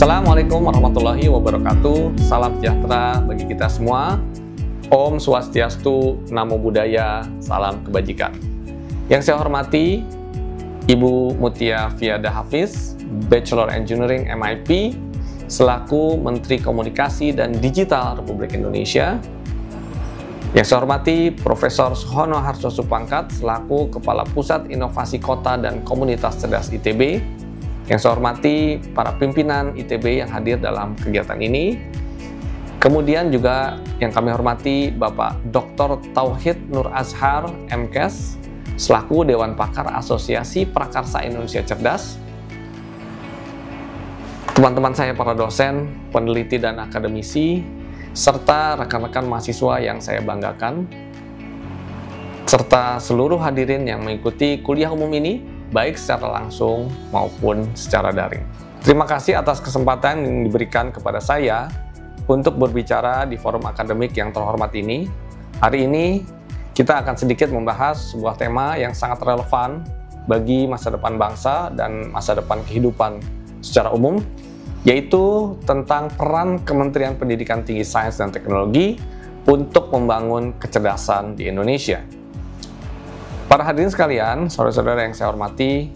Assalamualaikum warahmatullahi wabarakatuh. Salam sejahtera bagi kita semua. Om Swastiastu, Namo Buddhaya, salam kebajikan. Yang saya hormati Ibu Mutia Fiada Hafiz, Bachelor Engineering MIP, selaku Menteri Komunikasi dan Digital Republik Indonesia. Yang saya hormati Profesor Suhono Hartosupangkat, selaku Kepala Pusat Inovasi Kota dan Komunitas Cerdas ITB. Yang saya hormati para pimpinan ITB yang hadir dalam kegiatan ini. Kemudian juga yang kami hormati Bapak Dr. Tauhid Nur Azhar, MKes, selaku Dewan Pakar Asosiasi Prakarsa Indonesia Cerdas. Teman-teman saya para dosen, peneliti dan akademisi, serta rekan-rekan mahasiswa yang saya banggakan, serta seluruh hadirin yang mengikuti kuliah umum ini, baik secara langsung maupun secara daring. Terima kasih atas kesempatan yang diberikan kepada saya untuk berbicara di forum akademik yang terhormat ini. Hari ini kita akan sedikit membahas sebuah tema yang sangat relevan bagi masa depan bangsa dan masa depan kehidupan secara umum, yaitu tentang peran Kementerian Pendidikan Tinggi Sains dan Teknologi untuk membangun kecerdasan di Indonesia. Para hadirin sekalian, saudara-saudara yang saya hormati,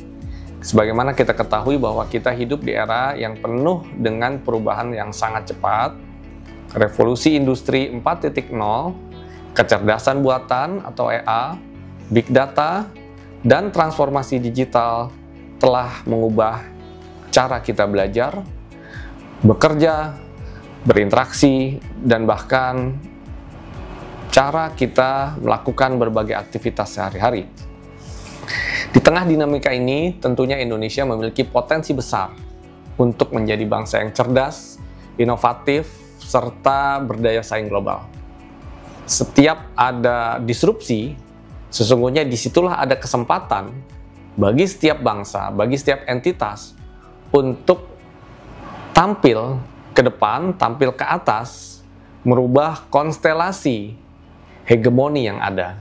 sebagaimana kita ketahui bahwa kita hidup di era yang penuh dengan perubahan yang sangat cepat, revolusi industri 4.0, kecerdasan buatan atau EA, big data, dan transformasi digital telah mengubah cara kita belajar, bekerja, berinteraksi, dan bahkan cara kita melakukan berbagai aktivitas sehari-hari. Di tengah dinamika ini, tentunya Indonesia memiliki potensi besar untuk menjadi bangsa yang cerdas, inovatif, serta berdaya saing global. Setiap ada disrupsi, sesungguhnya disitulah ada kesempatan bagi setiap bangsa, bagi setiap entitas untuk tampil ke depan, tampil ke atas, merubah konstelasi hegemoni yang ada.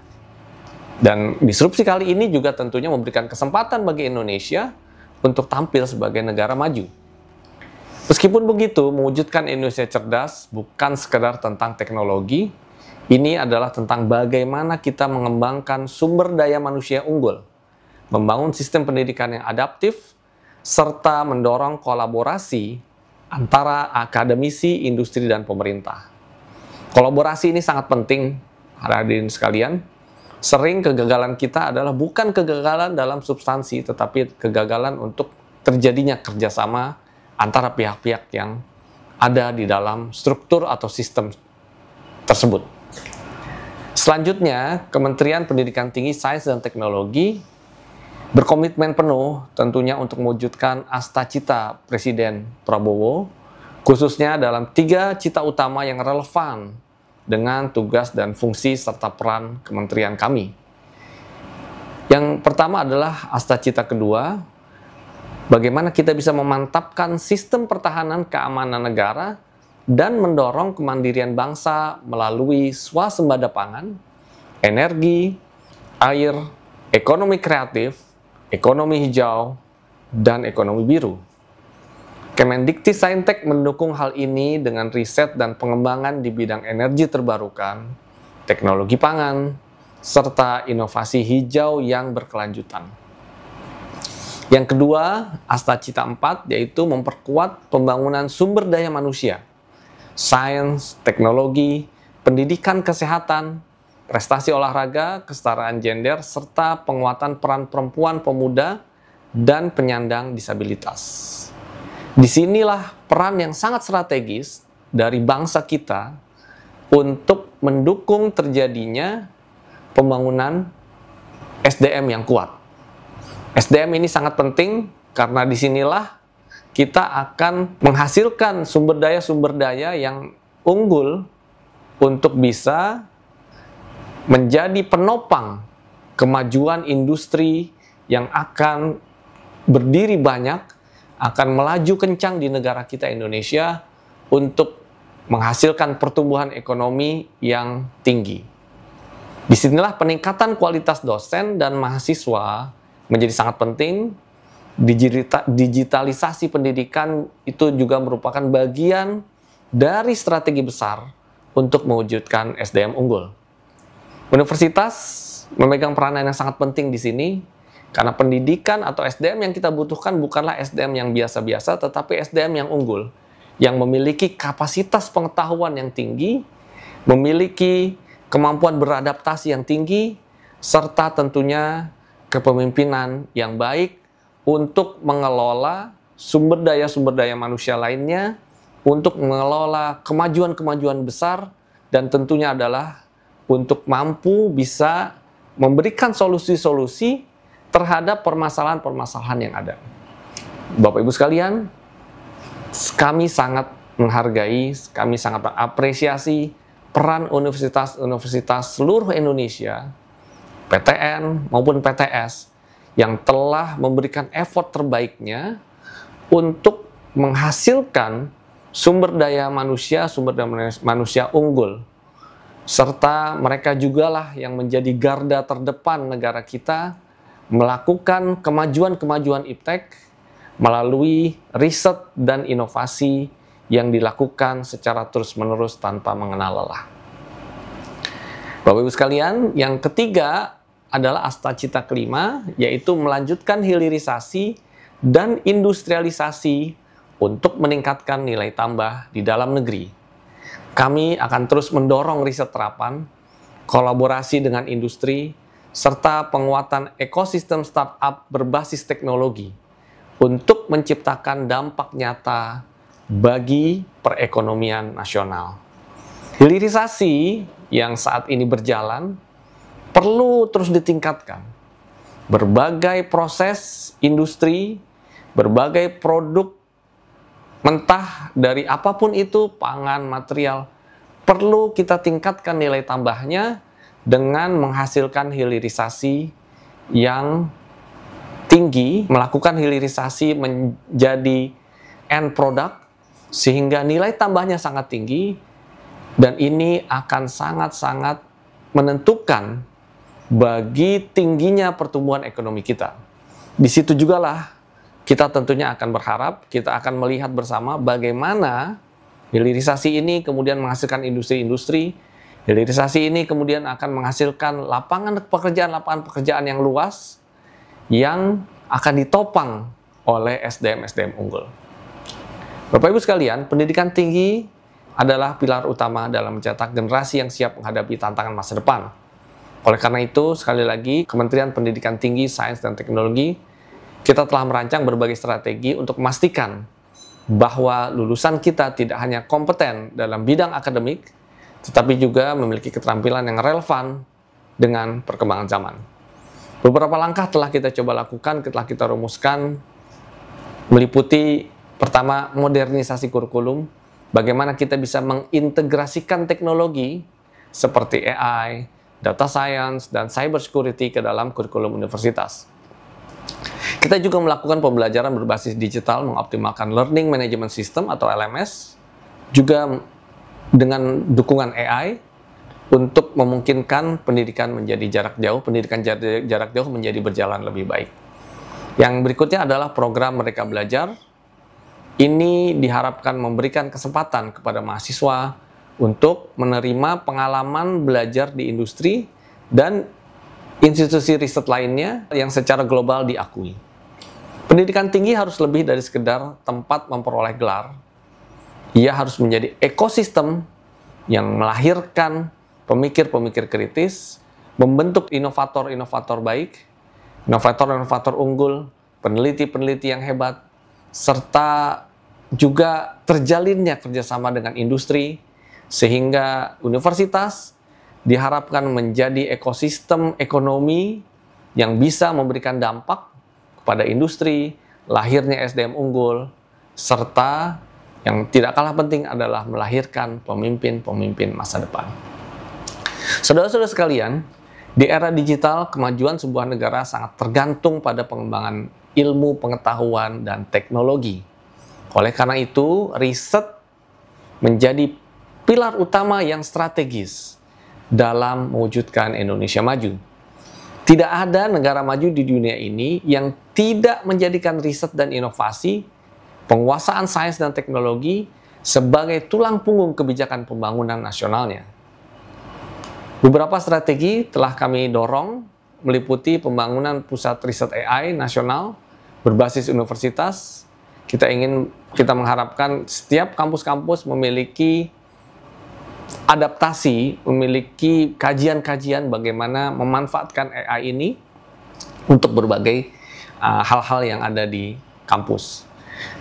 Dan disrupsi kali ini juga tentunya memberikan kesempatan bagi Indonesia untuk tampil sebagai negara maju. Meskipun begitu, mewujudkan Indonesia cerdas bukan sekedar tentang teknologi, ini adalah tentang bagaimana kita mengembangkan sumber daya manusia unggul, membangun sistem pendidikan yang adaptif, serta mendorong kolaborasi antara akademisi, industri, dan pemerintah. Kolaborasi ini sangat penting, hadirin sekalian. Sering kegagalan kita adalah bukan kegagalan dalam substansi, tetapi kegagalan untuk terjadinya kerjasama antara pihak-pihak yang ada di dalam struktur atau sistem tersebut. Selanjutnya, Kementerian Pendidikan Tinggi Sains dan Teknologi berkomitmen penuh tentunya untuk mewujudkan asta-cita Presiden Prabowo, khususnya dalam 3 cita utama yang relevan dengan tugas dan fungsi serta peran kementerian kami. Yang pertama adalah asta-cita kedua, bagaimana kita bisa memantapkan sistem pertahanan keamanan negara dan mendorong kemandirian bangsa melalui swasembada pangan, energi, air, ekonomi kreatif, ekonomi hijau, dan ekonomi biru. Kemendikti-Saintek mendukung hal ini dengan riset dan pengembangan di bidang energi terbarukan, teknologi pangan, serta inovasi hijau yang berkelanjutan. Yang kedua, asta-cita 4, yaitu memperkuat pembangunan sumber daya manusia, sains, teknologi, pendidikan kesehatan, prestasi olahraga, kesetaraan gender, serta penguatan peran perempuan, pemuda, dan penyandang disabilitas. Disinilah peran yang sangat strategis dari bangsa kita untuk mendukung terjadinya pembangunan SDM yang kuat. SDM ini sangat penting karena disinilah kita akan menghasilkan sumber daya yang unggul untuk bisa menjadi penopang kemajuan industri yang akan berdiri banyak, akan melaju kencang di negara kita Indonesia untuk menghasilkan pertumbuhan ekonomi yang tinggi. Disinilah peningkatan kualitas dosen dan mahasiswa menjadi sangat penting digitalisasi pendidikan itu juga merupakan bagian dari strategi besar untuk mewujudkan SDM unggul. Universitas memegang peranan yang sangat penting di sini, karena pendidikan atau SDM yang kita butuhkan bukanlah SDM yang biasa-biasa, tetapi SDM yang unggul, yang memiliki kapasitas pengetahuan yang tinggi, memiliki kemampuan beradaptasi yang tinggi, serta tentunya kepemimpinan yang baik untuk mengelola sumber daya manusia lainnya, untuk mengelola kemajuan-kemajuan besar, dan tentunya adalah untuk mampu bisa memberikan solusi-solusi terhadap permasalahan-permasalahan yang ada. Bapak Ibu sekalian, kami sangat menghargai, kami sangat mengapresiasi peran universitas-universitas seluruh Indonesia, PTN maupun PTS, yang telah memberikan effort terbaiknya untuk menghasilkan sumber daya manusia unggul. Serta mereka jugalah yang menjadi garda terdepan negara kita melakukan kemajuan-kemajuan iptek melalui riset dan inovasi yang dilakukan secara terus-menerus tanpa mengenal lelah. Bapak Ibu sekalian, yang ketiga adalah asta-cita kelima, yaitu melanjutkan hilirisasi dan industrialisasi untuk meningkatkan nilai tambah di dalam negeri. Kami akan terus mendorong riset terapan, kolaborasi dengan industri, serta penguatan ekosistem startup berbasis teknologi untuk menciptakan dampak nyata bagi perekonomian nasional. Hilirisasi yang saat ini berjalan perlu terus ditingkatkan. Berbagai proses industri, berbagai produk mentah dari apapun itu, pangan, material, perlu kita tingkatkan nilai tambahnya dengan menghasilkan hilirisasi yang tinggi, melakukan hilirisasi menjadi end product, sehingga nilai tambahnya sangat tinggi, dan ini akan sangat-sangat menentukan bagi tingginya pertumbuhan ekonomi kita. Di situ jugalah kita tentunya akan berharap, kita akan melihat bersama bagaimana hilirisasi ini kemudian menghasilkan industri-industri, hilirisasi ini kemudian akan menghasilkan lapangan pekerjaan yang luas yang akan ditopang oleh SDM-SDM unggul. Bapak Ibu sekalian, pendidikan tinggi adalah pilar utama dalam mencetak generasi yang siap menghadapi tantangan masa depan. Oleh karena itu, sekali lagi, Kementerian Pendidikan Tinggi, Sains, dan Teknologi, kita telah merancang berbagai strategi untuk memastikan bahwa lulusan kita tidak hanya kompeten dalam bidang akademik, tetapi juga memiliki keterampilan yang relevan dengan perkembangan zaman. Beberapa langkah telah kita coba lakukan, telah kita rumuskan, meliputi pertama, modernisasi kurikulum, bagaimana kita bisa mengintegrasikan teknologi seperti AI, data science, dan cyber security ke dalam kurikulum universitas. Kita juga melakukan pembelajaran berbasis digital, mengoptimalkan Learning Management System atau LMS, juga dengan dukungan AI untuk memungkinkan pendidikan menjadi jarak jauh, pendidikan jarak jauh menjadi berjalan lebih baik. Yang berikutnya adalah program Merdeka Belajar. Ini diharapkan memberikan kesempatan kepada mahasiswa untuk menerima pengalaman belajar di industri dan institusi riset lainnya yang secara global diakui. Pendidikan tinggi harus lebih dari sekedar tempat memperoleh gelar. Ia harus menjadi ekosistem yang melahirkan pemikir-pemikir kritis, membentuk inovator-inovator baik, inovator-inovator unggul, peneliti-peneliti yang hebat, serta juga terjalinnya kerjasama dengan industri, sehingga universitas diharapkan menjadi ekosistem ekonomi yang bisa memberikan dampak kepada industri, lahirnya SDM unggul, serta yang tidak kalah penting adalah melahirkan pemimpin-pemimpin masa depan. Saudara-saudara sekalian, di era digital, kemajuan sebuah negara sangat tergantung pada pengembangan ilmu, pengetahuan, dan teknologi. Oleh karena itu, riset menjadi pilar utama yang strategis dalam mewujudkan Indonesia maju. Tidak ada negara maju di dunia ini yang tidak menjadikan riset dan inovasi, penguasaan sains dan teknologi sebagai tulang punggung kebijakan pembangunan nasionalnya. Beberapa strategi telah kami dorong meliputi pembangunan pusat riset AI nasional berbasis universitas. Kita mengharapkan setiap kampus-kampus memiliki adaptasi, memiliki kajian-kajian bagaimana memanfaatkan AI ini untuk berbagai hal-hal yang ada di kampus.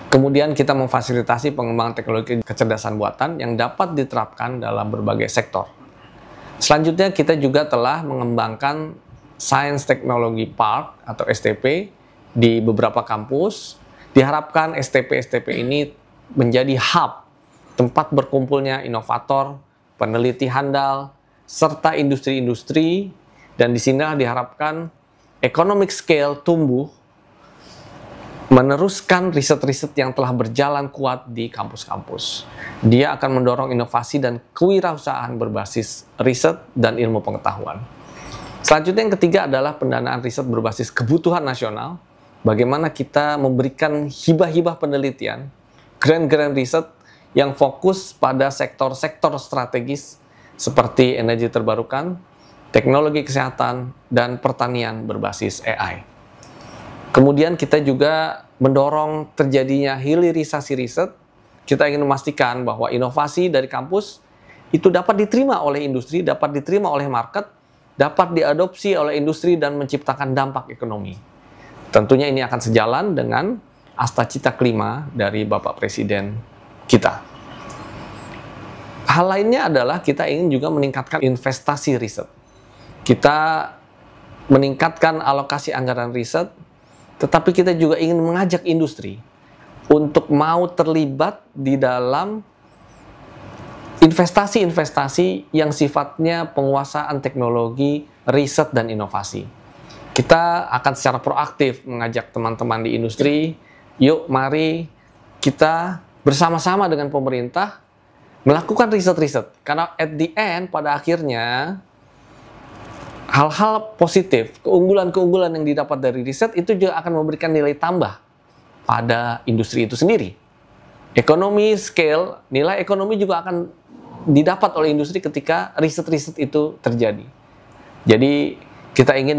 Kemudian kita memfasilitasi pengembangan teknologi kecerdasan buatan yang dapat diterapkan dalam berbagai sektor. Selanjutnya kita juga telah mengembangkan Science Technology Park atau STP di beberapa kampus. Diharapkan STP-STP ini menjadi hub, tempat berkumpulnya inovator, peneliti handal, serta industri-industri, dan di sini diharapkan economic scale tumbuh, meneruskan riset-riset yang telah berjalan kuat di kampus-kampus. Dia akan mendorong inovasi dan kewirausahaan berbasis riset dan ilmu pengetahuan. Selanjutnya yang ketiga adalah pendanaan riset berbasis kebutuhan nasional. Bagaimana kita memberikan hibah-hibah penelitian, grant-grant riset yang fokus pada sektor-sektor strategis seperti energi terbarukan, teknologi kesehatan, dan pertanian berbasis AI. Kemudian kita juga mendorong terjadinya hilirisasi riset. Kita ingin memastikan bahwa inovasi dari kampus itu dapat diterima oleh industri, dapat diterima oleh market, dapat diadopsi oleh industri dan menciptakan dampak ekonomi. Tentunya ini akan sejalan dengan Asta-Cita kelima dari Bapak Presiden kita. Hal lainnya adalah kita ingin juga meningkatkan investasi riset. Kita meningkatkan alokasi anggaran riset, tetapi kita juga ingin mengajak industri untuk mau terlibat di dalam investasi-investasi yang sifatnya penguasaan teknologi, riset, dan inovasi. Kita akan secara proaktif mengajak teman-teman di industri, yuk mari kita bersama-sama dengan pemerintah melakukan riset-riset. Karena at the end, pada akhirnya, hal-hal positif, keunggulan-keunggulan yang didapat dari riset itu juga akan memberikan nilai tambah pada industri itu sendiri. Ekonomi scale, nilai ekonomi juga akan didapat oleh industri ketika riset-riset itu terjadi. Jadi kita ingin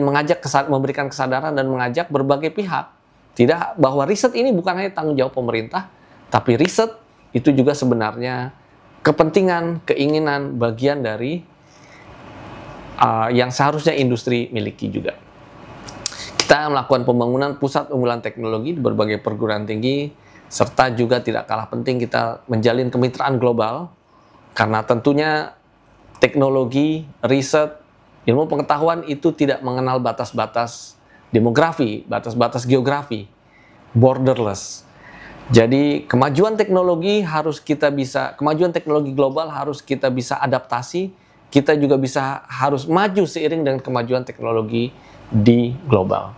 memberikan kesadaran dan mengajak berbagai pihak, tidak bahwa riset ini bukan hanya tanggung jawab pemerintah, tapi riset itu juga sebenarnya kepentingan, keinginan, bagian dari yang seharusnya industri miliki juga. Kita melakukan pembangunan pusat unggulan teknologi di berbagai perguruan tinggi, serta juga tidak kalah penting kita menjalin kemitraan global, karena tentunya teknologi, riset, ilmu pengetahuan itu tidak mengenal batas-batas demografi, batas-batas geografi, borderless. Jadi kemajuan teknologi kemajuan teknologi global harus kita bisa adaptasi, kita juga harus maju seiring dengan kemajuan teknologi di global.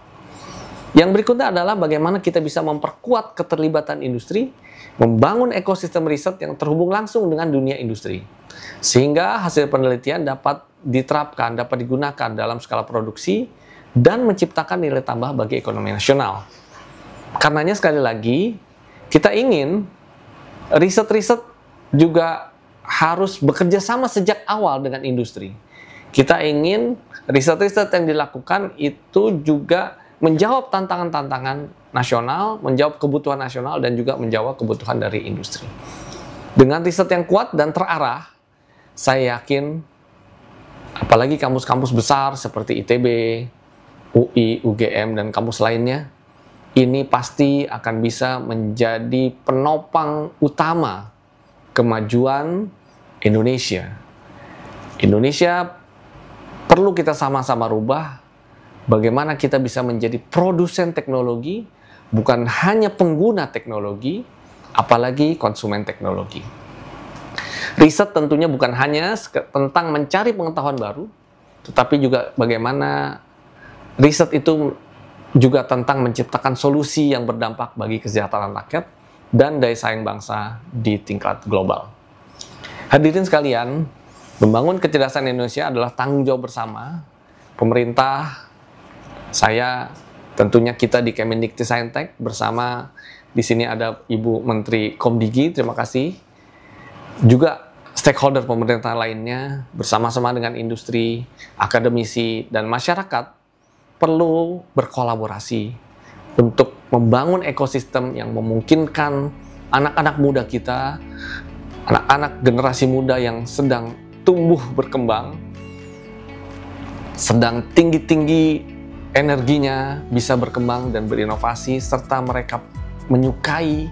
Yang berikutnya adalah bagaimana kita bisa memperkuat keterlibatan industri, membangun ekosistem riset yang terhubung langsung dengan dunia industri. Sehingga hasil penelitian dapat diterapkan, dapat digunakan dalam skala produksi, dan menciptakan nilai tambah bagi ekonomi nasional. Karenanya sekali lagi, kita ingin riset-riset juga harus bekerja sama sejak awal dengan industri. Kita ingin riset-riset yang dilakukan itu juga menjawab tantangan-tantangan nasional, menjawab kebutuhan nasional, dan juga menjawab kebutuhan dari industri. Dengan riset yang kuat dan terarah, saya yakin apalagi kampus-kampus besar seperti ITB, UI, UGM, dan kampus lainnya, ini pasti akan bisa menjadi penopang utama kemajuan Indonesia. Indonesia perlu kita sama-sama rubah bagaimana kita bisa menjadi produsen teknologi, bukan hanya pengguna teknologi, apalagi konsumen teknologi. Riset tentunya bukan hanya tentang mencari pengetahuan baru, tetapi juga bagaimana riset itu juga tentang menciptakan solusi yang berdampak bagi kesejahteraan rakyat dan daya saing bangsa di tingkat global. Hadirin sekalian, membangun kecerdasan Indonesia adalah tanggung jawab bersama pemerintah, Saya, tentunya kita di Kemendikti-Saintek bersama di sini ada Ibu Menteri Komdigi, terima kasih. Juga stakeholder pemerintah lainnya bersama-sama dengan industri, akademisi, dan masyarakat perlu berkolaborasi untuk membangun ekosistem yang memungkinkan anak-anak muda kita, anak-anak generasi muda yang sedang tumbuh berkembang, sedang tinggi-tinggi energinya, bisa berkembang dan berinovasi, serta mereka menyukai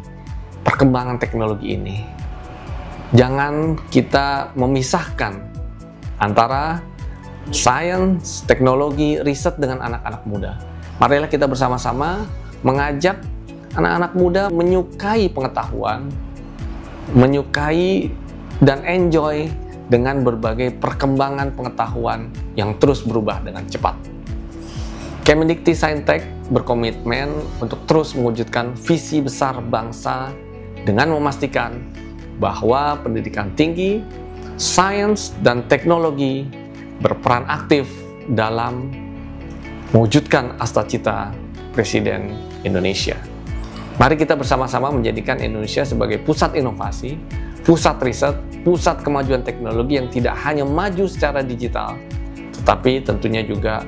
perkembangan teknologi ini. Jangan kita memisahkan antara sains, teknologi, riset dengan anak-anak muda. Marilah kita bersama-sama mengajak anak-anak muda menyukai pengetahuan, menyukai dan enjoy dengan berbagai perkembangan pengetahuan yang terus berubah dengan cepat. Kemendikti-Saintek berkomitmen untuk terus mewujudkan visi besar bangsa dengan memastikan bahwa pendidikan tinggi, sains, dan teknologi berperan aktif dalam mewujudkan cita-cita Presiden Indonesia. Mari kita bersama-sama menjadikan Indonesia sebagai pusat inovasi, pusat riset, pusat kemajuan teknologi yang tidak hanya maju secara digital, tetapi tentunya juga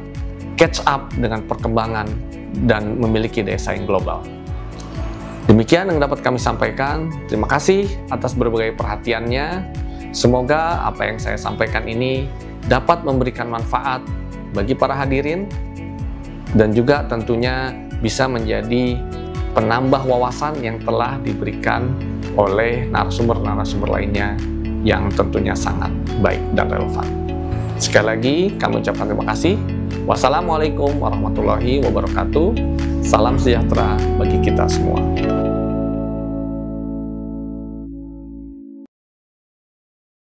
catch up dengan perkembangan dan memiliki daya saing global. Demikian yang dapat kami sampaikan. Terima kasih atas berbagai perhatiannya. Semoga apa yang saya sampaikan ini dapat memberikan manfaat bagi para hadirin dan juga tentunya bisa menjadi penambah wawasan yang telah diberikan oleh narasumber-narasumber lainnya yang tentunya sangat baik dan relevan. Sekali lagi kami ucapkan terima kasih. Wassalamualaikum warahmatullahi wabarakatuh. Salam sejahtera bagi kita semua.